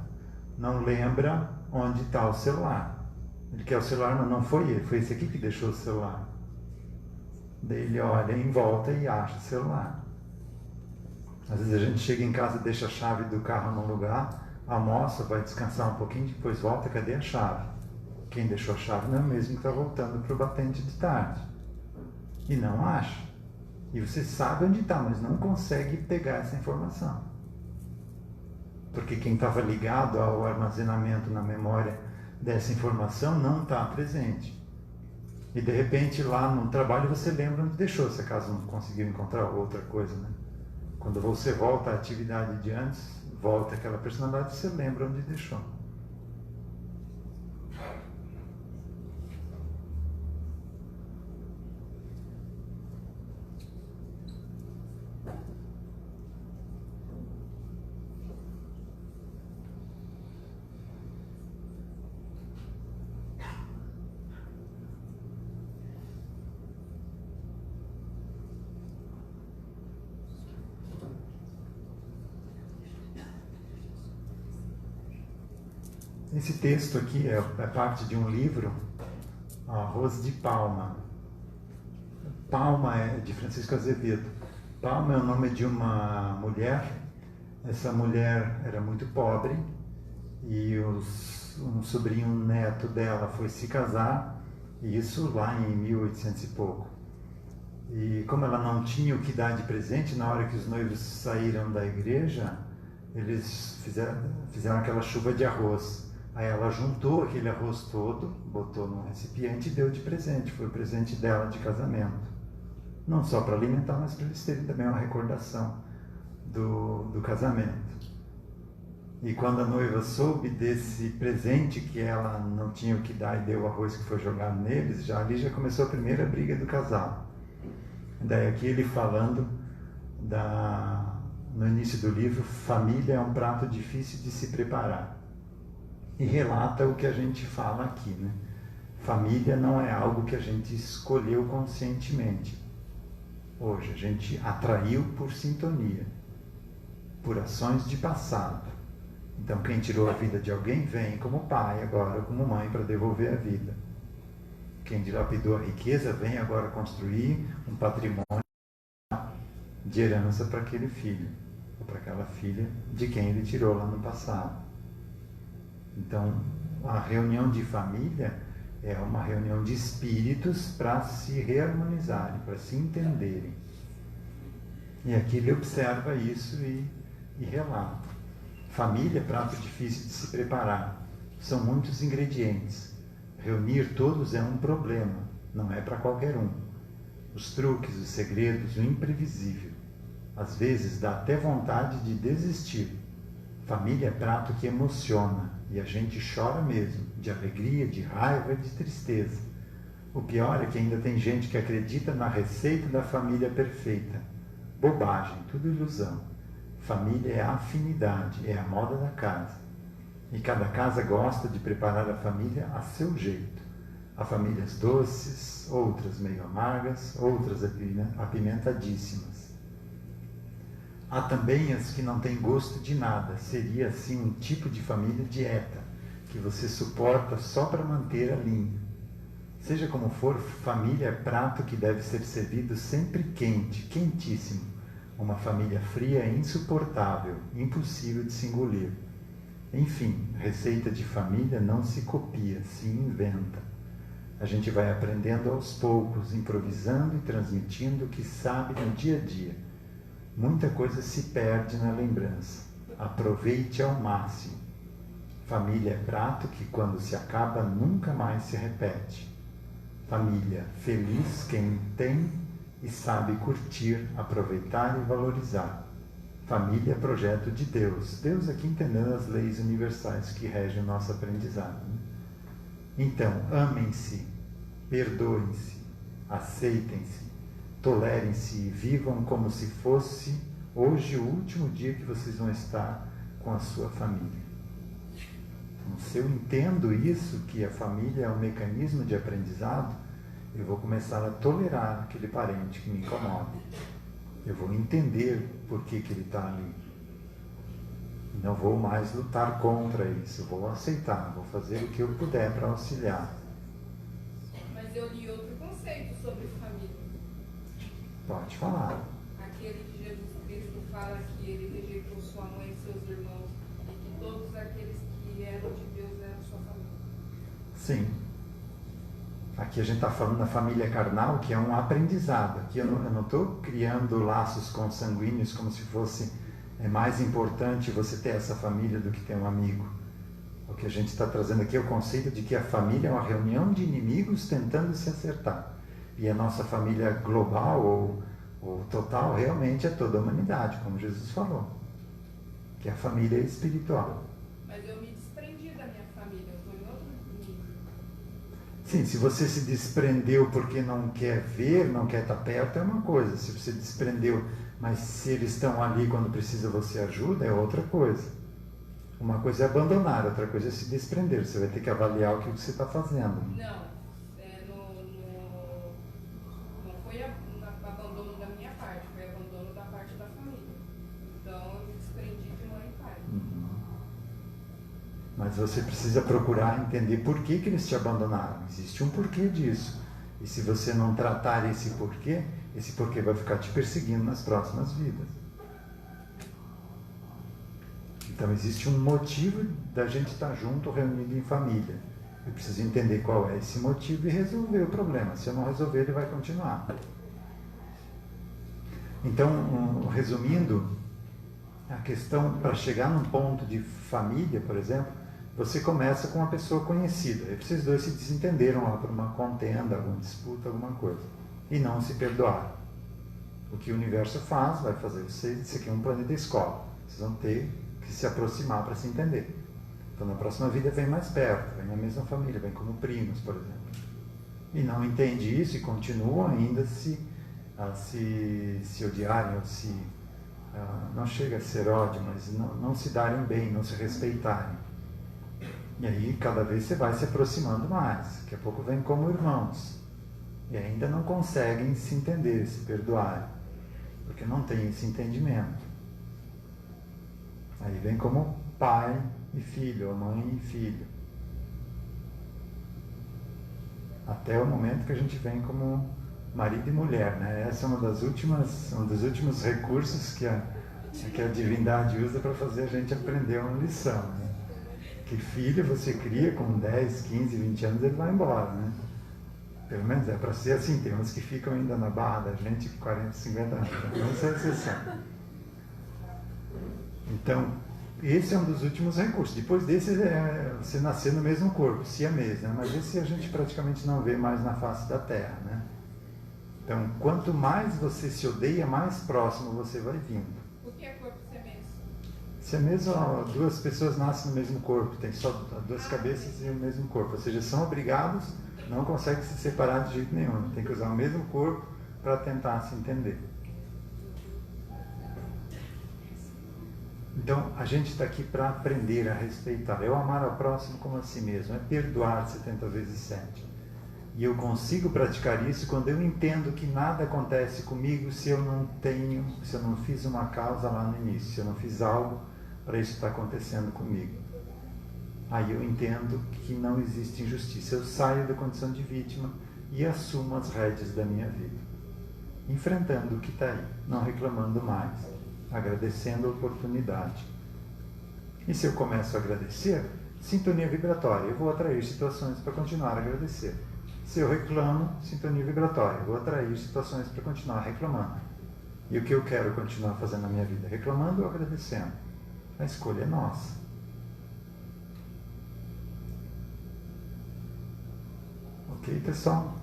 não lembra onde está o celular. Ele quer o celular, mas não foi ele, foi esse aqui que deixou o celular. Daí ele olha em volta e acha o celular. Às vezes a gente chega em casa, deixa a chave do carro num lugar, almoça, vai descansar um pouquinho, depois volta, cadê a chave? Quem deixou a chave não é o mesmo que está voltando para o batente de tarde. E não acha. E você sabe onde está, mas não consegue pegar essa informação. Porque quem estava ligado ao armazenamento na memória dessa informação não está presente. E de repente lá no trabalho você lembra onde deixou, se acaso não conseguiu encontrar outra coisa, né? Quando você volta à atividade de antes, volta aquela personalidade, você lembra onde deixou. Esse texto aqui é parte de um livro, Arroz de Palma. Palma é de Francisco Azevedo. Palma é o nome de uma mulher. Essa mulher era muito pobre e um sobrinho neto dela foi se casar, e isso lá em 1800 e pouco. E como ela não tinha o que dar de presente, na hora que os noivos saíram da igreja, eles fizeram aquela chuva de arroz. Aí ela juntou aquele arroz todo, botou num recipiente e deu de presente. Foi o presente dela de casamento. Não só para alimentar, mas para eles terem também uma recordação do casamento. E quando a noiva soube desse presente que ela não tinha o que dar e deu o arroz que foi jogado neles, ali já começou a primeira briga do casal. Daí aqui ele falando no início do livro, família é um prato difícil de se preparar. E relata o que a gente fala aqui, né? Família não é algo que a gente escolheu conscientemente. Hoje a gente atraiu por sintonia, por ações de passado. Então quem tirou a vida de alguém vem como pai agora, como mãe, para devolver a vida. Quem dilapidou a riqueza vem agora construir um patrimônio de herança para aquele filho, ou para aquela filha de quem ele tirou lá no passado. Então, a reunião de família é uma reunião de espíritos para se reharmonizarem, para se entenderem. E aqui ele observa isso e relata. Família é prato difícil de se preparar. São muitos ingredientes. Reunir todos é um problema, não é para qualquer um. Os truques, os segredos, o imprevisível. Às vezes dá até vontade de desistir. Família é prato que emociona. E a gente chora mesmo, de alegria, de raiva e de tristeza. O pior é que ainda tem gente que acredita na receita da família perfeita. Bobagem, tudo ilusão. Família é afinidade, é a moda da casa. E cada casa gosta de preparar a família a seu jeito. Há famílias doces, outras meio amargas, outras apimentadíssimas. Há também as que não têm gosto de nada. Seria assim um tipo de família dieta, que você suporta só para manter a linha. Seja como for, família é prato que deve ser servido sempre quente, quentíssimo. Uma família fria é insuportável, impossível de se engolir. Enfim, receita de família não se copia, se inventa. A gente vai aprendendo aos poucos, improvisando e transmitindo o que sabe no dia a dia. Muita coisa se perde na lembrança. Aproveite ao máximo. Família é prato que, quando se acaba, nunca mais se repete. Família, feliz quem tem e sabe curtir, aproveitar e valorizar. Família é projeto de Deus. Deus aqui entendendo as leis universais que regem o nosso aprendizado. Então, amem-se, perdoem-se, aceitem-se, tolerem-se e vivam como se fosse hoje o último dia que vocês vão estar com a sua família. Então, se eu entendo isso, que a família é um mecanismo de aprendizado, eu vou começar a tolerar aquele parente que me incomoda. Eu vou entender por que ele está ali. Não vou mais lutar contra isso, vou aceitar, vou fazer o que eu puder para auxiliar. Mas eu li outro conceito sobre família. Pode falar. Aquele que Jesus Cristo fala que ele rejeitou sua mãe e seus irmãos e que todos aqueles que eram de Deus eram sua família. Sim. Aqui a gente está falando da família carnal, que é um aprendizado. Aqui eu não estou criando laços consanguíneos como se fosse mais importante você ter essa família do que ter um amigo. O que a gente está trazendo aqui é o conceito de que a família é uma reunião de inimigos tentando se acertar. E a nossa família global ou total realmente é toda a humanidade, como Jesus falou. Que é a família espiritual. Mas eu me desprendi da minha família, eu estou em outro nível. Sim, se você se desprendeu porque não quer ver, não quer estar perto, é uma coisa. Se você desprendeu, mas se eles estão ali quando precisa você ajuda, é outra coisa. Uma coisa é abandonar, outra coisa é se desprender. Você vai ter que avaliar o que você está fazendo. Não, não foi abandono da minha parte, foi abandono da parte da família. Então eu me desprendi de mãe e pai. Mas você precisa procurar entender por que eles te abandonaram. Existe um porquê disso. E se você não tratar esse porquê vai ficar te perseguindo nas próximas vidas. Então existe um motivo da gente estar junto, reunido em família. Eu preciso entender qual é esse motivo e resolver o problema. Se eu não resolver, ele vai continuar. Então, resumindo, a questão para chegar num ponto de família, por exemplo, você começa com uma pessoa conhecida. Aí vocês dois se desentenderam lá por uma contenda, alguma disputa, alguma coisa. E não se perdoaram. O que o universo faz, vai fazer vocês, isso aqui é um planeta escola. Vocês vão ter que se aproximar para se entender. Então na próxima vida vem mais perto, vem na mesma família, vem como primos, por exemplo. E não entende isso e continuam ainda a se odiarem, ou não chega a ser ódio, mas não se darem bem, não se respeitarem. E aí cada vez você vai se aproximando mais. Daqui a pouco vem como irmãos. E ainda não conseguem se entender, se perdoarem. Porque não tem esse entendimento. Aí vem como pai e filho, ou mãe e filho. Até o momento que a gente vem como marido e mulher, né? Essa é um dos últimos recursos que a divindade usa para fazer a gente aprender uma lição, né? Que filho você cria com 10, 15, 20 anos, ele vai embora, né? Pelo menos é para ser assim. Tem uns que ficam ainda na barra da gente com 40, 50 anos. Essa é a exceção. Então, esse é um dos últimos recursos. Depois desse, você nascer no mesmo corpo, siamês, né? Mas esse a gente praticamente não vê mais na face da Terra, né? Então, quanto mais você se odeia, mais próximo você vai vindo. O que é corpo siamês? Siamês, duas pessoas nascem no mesmo corpo, tem só duas cabeças e o mesmo corpo. Ou seja, são obrigados, não conseguem se separar de jeito nenhum. Tem que usar o mesmo corpo para tentar se entender. Então, a gente está aqui para aprender a respeitar. É o amar ao próximo como a si mesmo. É perdoar 70 vezes 7. E eu consigo praticar isso quando eu entendo que nada acontece comigo se eu não fiz uma causa lá no início, se eu não fiz algo para isso estar acontecendo comigo. Aí eu entendo que não existe injustiça. Eu saio da condição de vítima e assumo as rédeas da minha vida, enfrentando o que está aí, não reclamando mais, agradecendo a oportunidade. E se eu começo a agradecer, sintonia vibratória, eu vou atrair situações para continuar a agradecer. Se eu reclamo, sintonia vibratória, eu vou atrair situações para continuar reclamando. E o que eu quero continuar fazendo na minha vida? Reclamando ou agradecendo? A escolha é nossa. Ok, pessoal?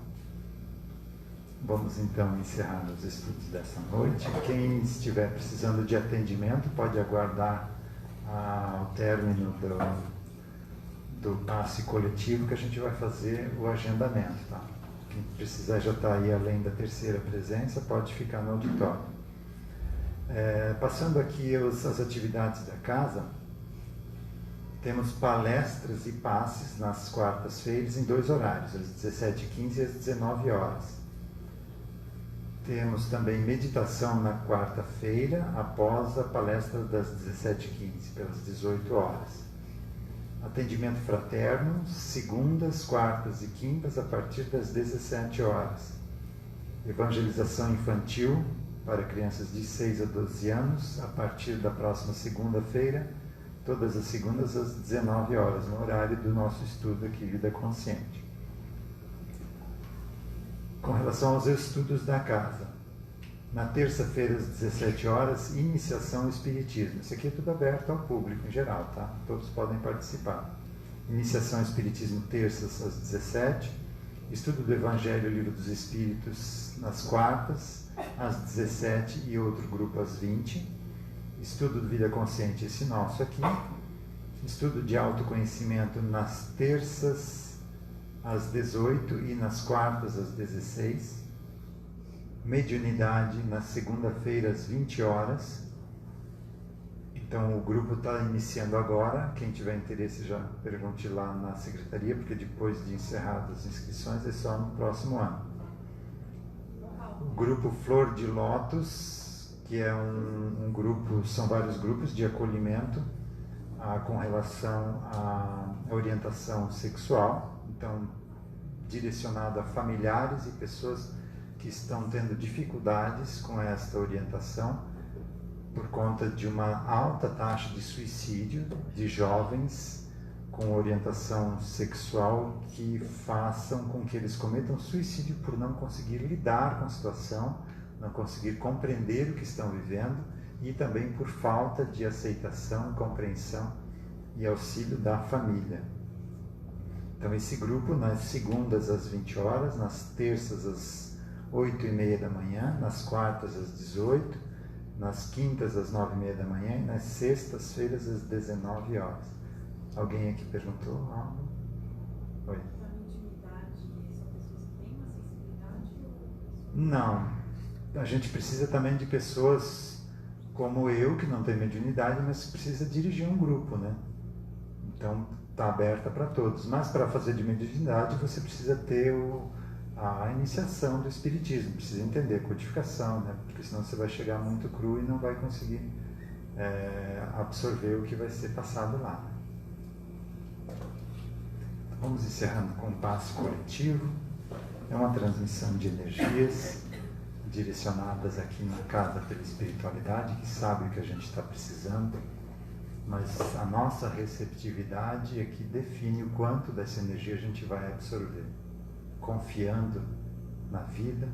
Vamos então encerrar os estudos dessa noite. Quem estiver precisando de atendimento pode aguardar ao término do passe coletivo, que a gente vai fazer o agendamento. Tá? Quem precisar já está aí além da terceira presença, pode ficar no auditório. Passando aqui as atividades da casa, temos palestras e passes nas quartas-feiras em 2 horários, às 17h15 e às 19 horas. Temos também meditação na quarta-feira, após a palestra das 17h15, pelas 18 horas. Atendimento fraterno, segundas, quartas e quintas, a partir das 17 horas. Evangelização infantil, para crianças de 6 a 12 anos, a partir da próxima segunda-feira, todas as segundas às 19 horas, no horário do nosso estudo aqui, Vida Consciente. Com relação aos estudos da casa, na terça-feira às 17 horas, iniciação ao Espiritismo. Isso aqui é tudo aberto ao público em geral, tá? Todos podem participar. Iniciação ao Espiritismo, terças às 17. Estudo do Evangelho, Livro dos Espíritos, nas quartas, às 17 e outro grupo às 20. Estudo do Vida Consciente, esse nosso aqui. Estudo de autoconhecimento nas terças às 18 e nas quartas às 16. Mediunidade na segunda-feira às 20 horas. Então o grupo está iniciando agora. Quem tiver interesse já pergunte lá na secretaria, porque depois de encerradas as inscrições é só no próximo ano. O grupo Flor de Lótus, que é um grupo, são vários grupos de acolhimento com relação à orientação sexual, então direcionado a familiares e pessoas que estão tendo dificuldades com esta orientação por conta de uma alta taxa de suicídio de jovens com orientação sexual que façam com que eles cometam suicídio por não conseguir lidar com a situação, não conseguir compreender o que estão vivendo e também por falta de aceitação, compreensão e auxílio da família. Então esse grupo nas segundas às 20 horas, nas terças às 8h30 da manhã, nas quartas às 18, nas quintas às 9h30 da manhã e nas sextas-feiras às 19 horas. Alguém aqui perguntou algo? Oi. Na intimidade, são pessoas que têm uma sensibilidade? Não. A gente precisa também de pessoas como eu, que não tem mediunidade, mas que precisa dirigir um grupo, né? Então está aberta para todos. Mas para fazer de mediunidade você precisa ter a iniciação do Espiritismo, precisa entender a codificação, né? Porque senão você vai chegar muito cru e não vai conseguir absorver o que vai ser passado lá. Vamos encerrando com o passe coletivo. É uma transmissão de energias direcionadas aqui na casa pela espiritualidade, que sabe o que a gente está precisando, mas a nossa receptividade é que define o quanto dessa energia a gente vai absorver, confiando na vida,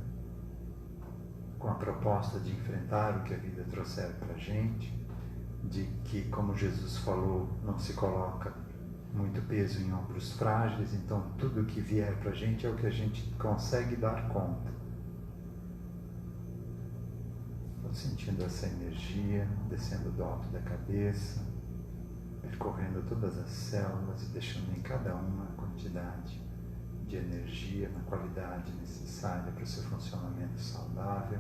com a proposta de enfrentar o que a vida trouxer para a gente, de que, como Jesus falou, não se coloca muito peso em ombros frágeis, então tudo que vier para a gente é o que a gente consegue dar conta. Estou sentindo essa energia descendo do alto da cabeça, percorrendo todas as células e deixando em cada uma a quantidade de energia na qualidade necessária para o seu funcionamento saudável,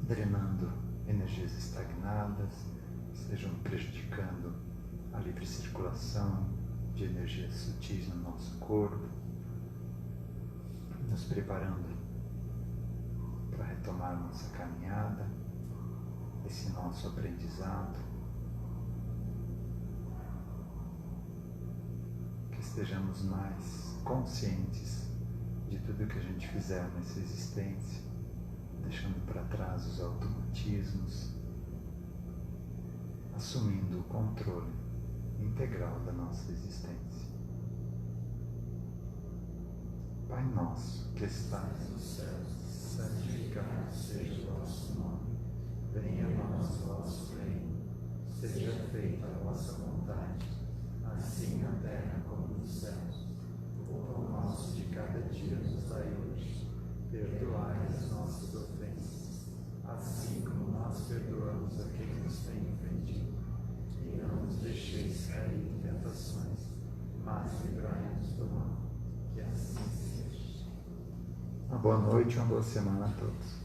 drenando energias estagnadas, estejam prejudicando a livre circulação de energias sutis no nosso corpo, nos preparando para retomar nossa caminhada, esse nosso aprendizado, que estejamos mais conscientes de tudo que a gente fizer nessa existência, deixando para trás os automatismos, assumindo o controle integral da nossa existência. Pai nosso que estás nos céus, santificado seja o vosso nome. Venha a nós o vosso reino. Seja feita a vossa vontade, assim na terra como nos céus. O pão nosso de cada dia nos dai hoje. Perdoai as nossas ofensas, assim como nós perdoamos a quem nos tem ofendido. E não nos deixeis cair em tentações, mas livrai-nos do mal. Que assim seja. Uma boa noite e uma boa semana a todos.